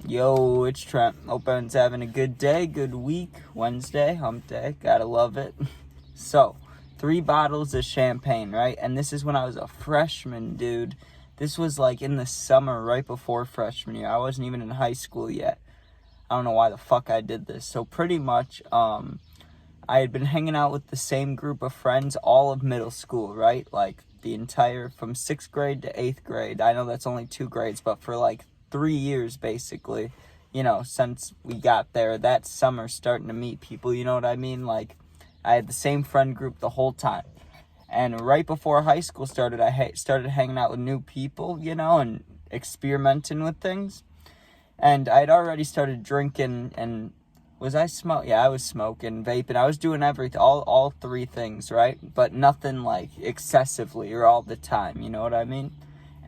Yo, it's Trent. Hope everyone's having a good day, good week. Wednesday, hump day. Gotta love it. So, 3 bottles of champagne, right? And this is when I was a freshman, dude. This was like in the summer, right before freshman year. I wasn't even in high school yet. I don't know why the fuck I did this. So pretty much, I had been hanging out with the same group of friends all of middle school, right? Like the entire, from 6th grade to 8th grade. I know that's only 2 grades, but for like 3 years, basically, you know, since we got there, that summer starting to meet people, you know what I mean? Like, I had the same friend group the whole time. And right before high school started, I started hanging out with new people, you know, and experimenting with things. And I'd already started drinking, and was I smoking? Yeah, I was smoking, vaping. I was doing everything, all 3 things, right? But nothing like excessively or all the time, you know what I mean?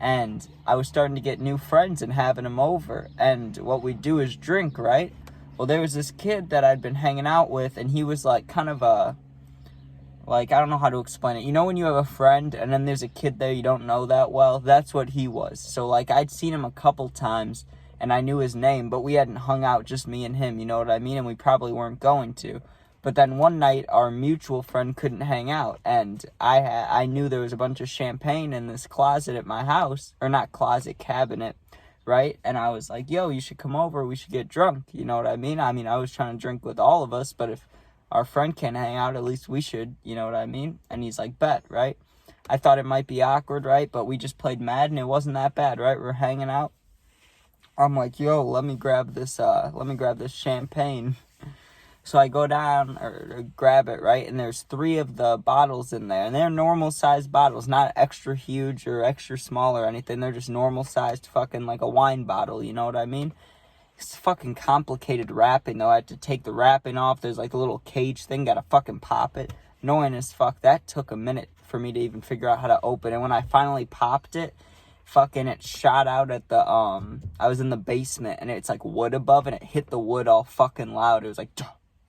And I was starting to get new friends and having them over. And what we do is drink, right? Well, there was this kid that I'd been hanging out with, and he was like kind of a, like, I don't know how to explain it. You know when you have a friend and then there's a kid there you don't know that well? That's what he was. So, like, I'd seen him a couple times, and I knew his name, but we hadn't hung out, just me and him, you know what I mean? And we probably weren't going to. But then one night, our mutual friend couldn't hang out, and I knew there was a bunch of champagne in this closet at my house, or not closet, cabinet, right? And I was like, yo, you should come over, we should get drunk, you know what I mean? I mean, I was trying to drink with all of us, but if our friend can't hang out, at least we should, you know what I mean? And he's like, bet, right? I thought it might be awkward, right? But we just played Madden, it wasn't that bad, right? We're hanging out. I'm like, yo, let me grab this champagne. So I go down or grab it, right? And there's 3 of the bottles in there. And they're normal sized bottles, not extra huge or extra small or anything. They're just normal sized fucking like a wine bottle, you know what I mean? It's fucking complicated wrapping, though. I had to take the wrapping off. There's like a little cage thing, gotta fucking pop it. Annoying as fuck. That took a minute for me to even figure out how to open. And when I finally popped it, fucking it shot out at the, I was in the basement and it's like wood above and it hit the wood all fucking loud. It was like,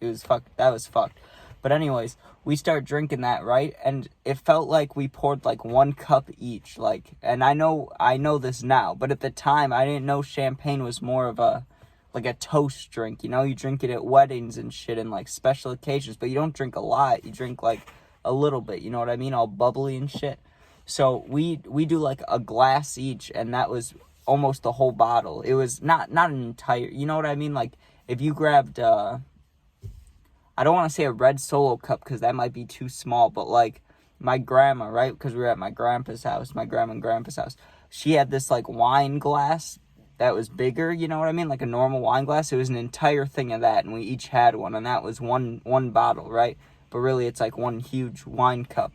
it was fucked. That was fucked. But anyways, we start drinking that, right? And it felt like we poured like 1 cup each. Like, and I know this now, but at the time I didn't know champagne was more of a, like a toast drink. You know, you drink it at weddings and shit and like special occasions, but you don't drink a lot. You drink like a little bit, you know what I mean? All bubbly and shit. So we do like a glass each, and that was almost the whole bottle. It was not an entire, you know what I mean? Like if you grabbed, I don't want to say a red Solo cup because that might be too small, but like my grandma, right? Because we were at my grandpa's house, my grandma and grandpa's house. She had this like wine glass that was bigger, you know what I mean? Like a normal wine glass. It was an entire thing of that, and we each had one, and that was one bottle, right? But really it's like one huge wine cup.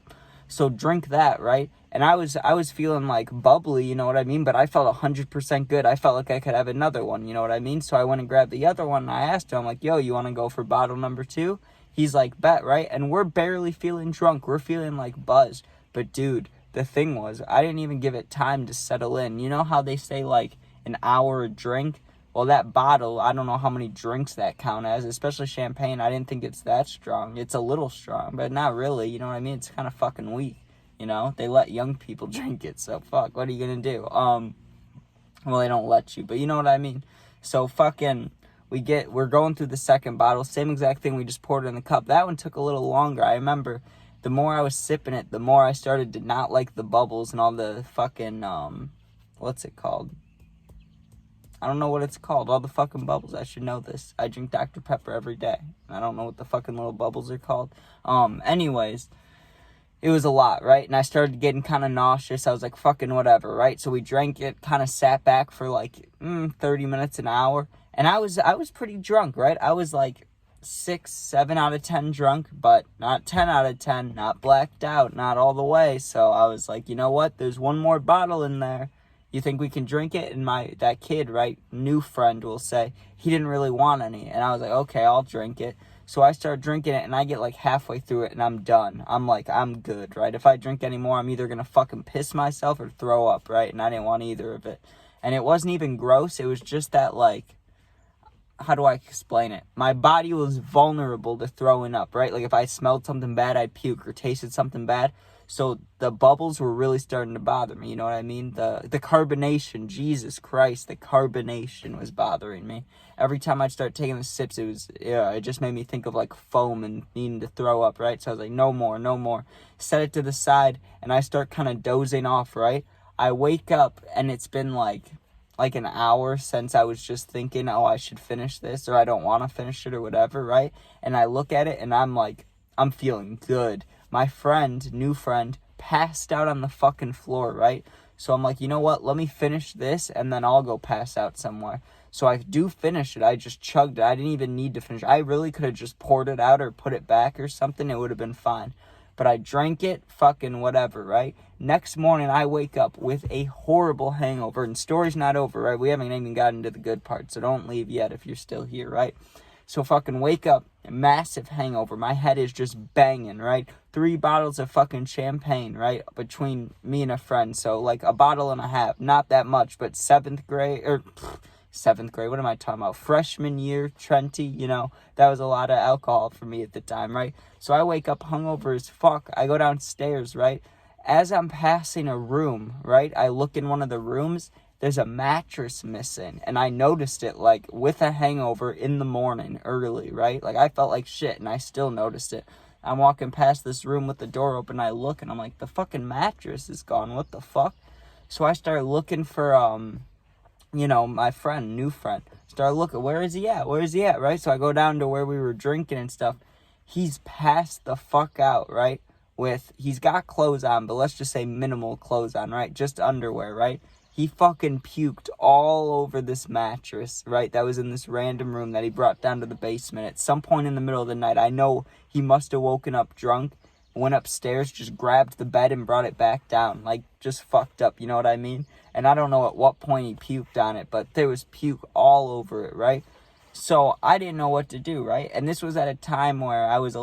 So drink that, right? And I was feeling like bubbly, you know what I mean? But I felt 100% good. I felt like I could have another one, you know what I mean? So I went and grabbed the other one, and I asked him, I'm like, yo, you want to go for bottle number 2? He's like, bet, right? And we're barely feeling drunk. We're feeling like buzzed. But dude, the thing was, I didn't even give it time to settle in. You know how they say like an hour a drink? Well, that bottle, I don't know how many drinks that count as, especially champagne. I didn't think it's that strong. It's a little strong, but not really, you know what I mean? It's kind of fucking weak, you know? They let young people drink it, so fuck, what are you gonna do? Well, they don't let you, but you know what I mean? So fucking, we're going through the second bottle, same exact thing, we just poured it in the cup. That one took a little longer. I remember the more I was sipping it, the more I started to not like the bubbles and all the fucking, what's it called? I don't know what it's called. All the fucking bubbles. I should know this. I drink Dr. Pepper every day. I don't know what the fucking little bubbles are called. Anyways, it was a lot, right? And I started getting kind of nauseous. I was like, fucking whatever, right? So we drank it, kind of sat back for like 30 minutes, an hour. And I was pretty drunk, right? I was like 6, 7 out of 10 drunk, but not 10 out of 10, not blacked out, not all the way. So I was like, you know what? There's one more bottle in there. You think we can drink it? And that kid, right, new friend will say, he didn't really want any. And I was like, okay, I'll drink it. So I start drinking it, and I get like halfway through it, and I'm done. I'm like, I'm good, right? If I drink any more, I'm either going to fucking piss myself or throw up, right? And I didn't want either of it. And it wasn't even gross. It was just that, like, how do I explain it? My body was vulnerable to throwing up, right? Like if I smelled something bad, I'd puke, or tasted something bad. So the bubbles were really starting to bother me, you know what I mean? The carbonation, Jesus Christ, the carbonation was bothering me. Every time I'd start taking the sips, it just made me think of like foam and needing to throw up, right? So I was like, no more, no more. Set it to the side, and I start kind of dozing off, right? I wake up, and it's been like an hour since I was just thinking, oh, I should finish this, or I don't want to finish it, or whatever, right? And I look at it, and I'm like, I'm feeling good. My new friend, passed out on the fucking floor, right? So I'm like, you know what? Let me finish this, and then I'll go pass out somewhere. So I do finish it. I just chugged it. I didn't even need to finish it. I really could have just poured it out or put it back or something. It would have been fine. But I drank it, fucking whatever, right? Next morning, I wake up with a horrible hangover. And story's not over, right? We haven't even gotten to the good part, so don't leave yet if you're still here, right? So fucking wake up, massive hangover. My head is just banging, right? 3 bottles of fucking champagne, right? Between me and a friend. So like a bottle and a half. Not that much, but 7th grade, what am I talking about? Freshman year, Trenty, you know, that was a lot of alcohol for me at the time, right? So I wake up hungover as fuck. I go downstairs, right? As I'm passing a room, right? I look in one of the rooms. There's a mattress missing, and I noticed it, like, with a hangover in the morning, early, right? Like, I felt like shit, and I still noticed it. I'm walking past this room with the door open, I look, and I'm like, the fucking mattress is gone, what the fuck? So I start looking for, my new friend. Start looking, where is he at, right? So I go down to where we were drinking and stuff. He's passed the fuck out, right? He's got clothes on, but let's just say minimal clothes on, right? Just underwear, right? He fucking puked all over this mattress, right? That was in this random room that he brought down to the basement. At some point in the middle of the night, I know he must have woken up drunk, went upstairs, just grabbed the bed and brought it back down. Like, just fucked up, you know what I mean? And I don't know at what point he puked on it, but there was puke all over it, right? So I didn't know what to do, right? And this was at a time where I was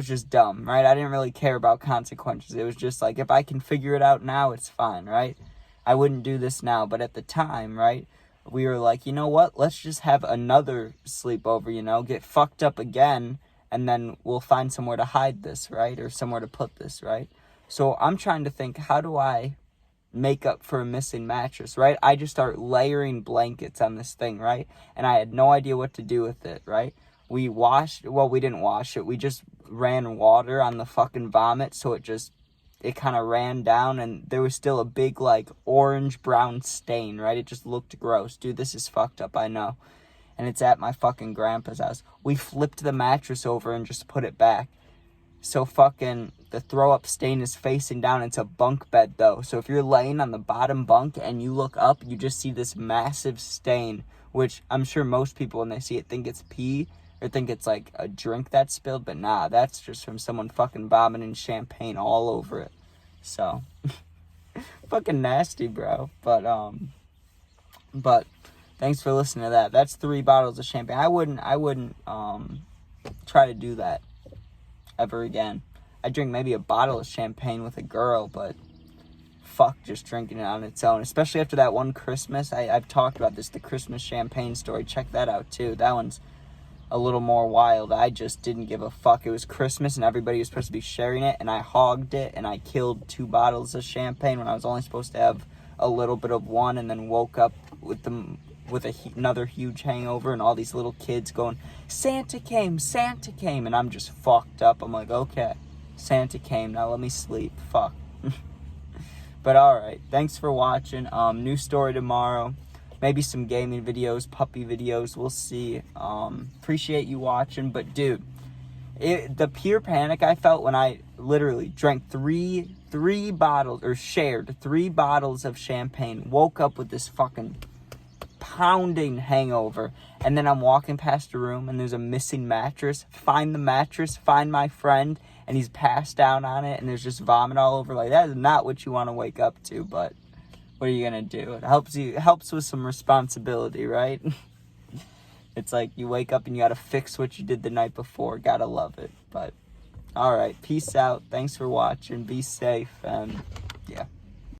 just dumb, right? I didn't really care about consequences. It was just like, if I can figure it out now, it's fine, right? I wouldn't do this now. But at the time, right, we were like, you know what? Let's just have another sleepover, get fucked up again, and then we'll find somewhere to hide this, right? Or somewhere to put this, right? So I'm trying to think, how do I make up for a missing mattress, right? I just start layering blankets on this thing, right? And I had no idea what to do with it, right? We didn't wash it. We just ran water on the fucking vomit, so it kind of ran down, and there was still a big, like, orange-brown stain, right? It just looked gross. Dude, this is fucked up, I know. And it's at my fucking grandpa's house. We flipped the mattress over and just put it back. So fucking the throw-up stain is facing down. It's a bunk bed, though. So if you're laying on the bottom bunk and you look up, you just see this massive stain, which I'm sure most people, when they see it, think it's pee, or think it's like a drink that spilled, but nah, that's just from someone fucking vomiting champagne all over it. So, fucking nasty, bro. But thanks for listening to that. That's 3 bottles of champagne. I wouldn't try to do that ever again. I drink maybe a bottle of champagne with a girl, but fuck just drinking it on its own, especially after that one Christmas. I've talked about this, the Christmas champagne story. Check that out, too. That one's a little more wild. I just didn't give a fuck. It was Christmas and everybody was supposed to be sharing it, and I hogged it, and I killed 2 bottles of champagne when I was only supposed to have a little bit of one, and then woke up with another huge hangover, and all these little kids going, Santa came, and I'm just fucked up. I'm like, okay, Santa came, now let me sleep. Fuck. But alright, thanks for watching. New story tomorrow. Maybe some gaming videos, puppy videos, we'll see. Appreciate you watching, but dude, the pure panic I felt when I literally drank three bottles, or shared 3 bottles of champagne, woke up with this fucking pounding hangover, and then I'm walking past a room and there's a missing mattress. Find the mattress, find my friend, and he's passed out on it, and there's just vomit all over. Like, that is not what you want to wake up to, but what are you gonna do? It helps with some responsibility, right? It's like you wake up and you gotta fix what you did the night before. Gotta love it. But alright, peace out. Thanks for watching. Be safe, and yeah.